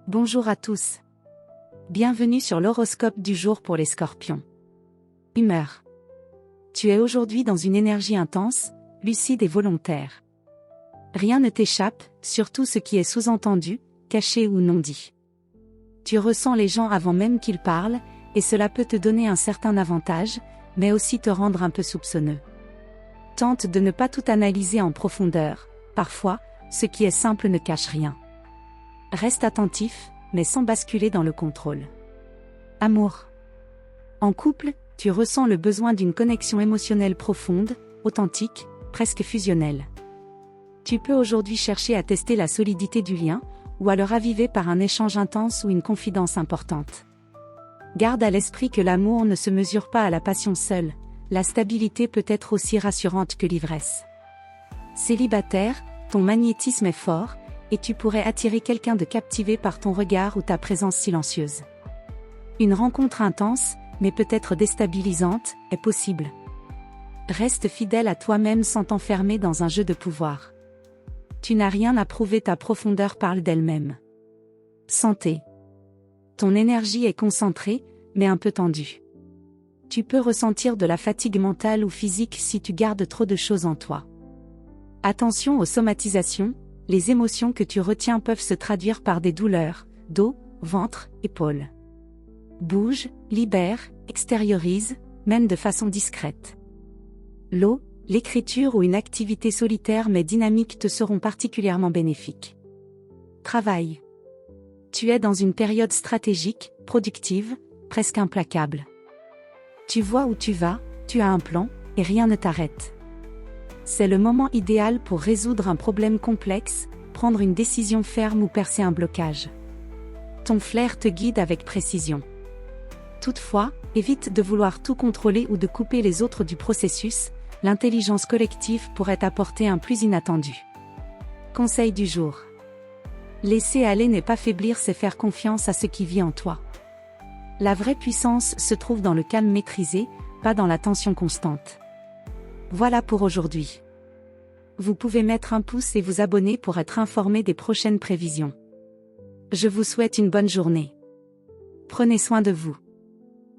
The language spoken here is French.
Bonjour à tous. Bienvenue sur l'horoscope du jour pour les Scorpions. Humeur. Tu es aujourd'hui dans une énergie intense, lucide et volontaire. Rien ne t'échappe, surtout ce qui est sous-entendu, caché ou non dit. Tu ressens les gens avant même qu'ils parlent, et cela peut te donner un certain avantage, mais aussi te rendre un peu soupçonneux. Tente de ne pas tout analyser en profondeur, parfois, ce qui est simple ne cache rien. Reste attentif, mais sans basculer dans le contrôle. Amour. En couple, tu ressens le besoin d'une connexion émotionnelle profonde, authentique, presque fusionnelle. Tu peux aujourd'hui chercher à tester la solidité du lien, ou à le raviver par un échange intense ou une confidence importante. Garde à l'esprit que l'amour ne se mesure pas à la passion seule, la stabilité peut être aussi rassurante que l'ivresse. Célibataire, ton magnétisme est fort, et tu pourrais attirer quelqu'un de captivé par ton regard ou ta présence silencieuse. Une rencontre intense, mais peut-être déstabilisante, est possible. Reste fidèle à toi-même sans t'enfermer dans un jeu de pouvoir. Tu n'as rien à prouver, ta profondeur parle d'elle-même. Santé. Ton énergie est concentrée, mais un peu tendue. Tu peux ressentir de la fatigue mentale ou physique si tu gardes trop de choses en toi. Attention aux somatisations. Les émotions que tu retiens peuvent se traduire par des douleurs, dos, ventre, épaules. Bouge, libère, extériorise, mène de façon discrète. L'eau, l'écriture ou une activité solitaire mais dynamique te seront particulièrement bénéfiques. Travail. Tu es dans une période stratégique, productive, presque implacable. Tu vois où tu vas, tu as un plan, et rien ne t'arrête. C'est le moment idéal pour résoudre un problème complexe, prendre une décision ferme ou percer un blocage. Ton flair te guide avec précision. Toutefois, évite de vouloir tout contrôler ou de couper les autres du processus, l'intelligence collective pourrait apporter un plus inattendu. Conseil du jour. Laisser aller n'est pas faiblir, c'est faire confiance à ce qui vit en toi. La vraie puissance se trouve dans le calme maîtrisé, pas dans la tension constante. Voilà pour aujourd'hui. Vous pouvez mettre un pouce et vous abonner pour être informé des prochaines prévisions. Je vous souhaite une bonne journée. Prenez soin de vous.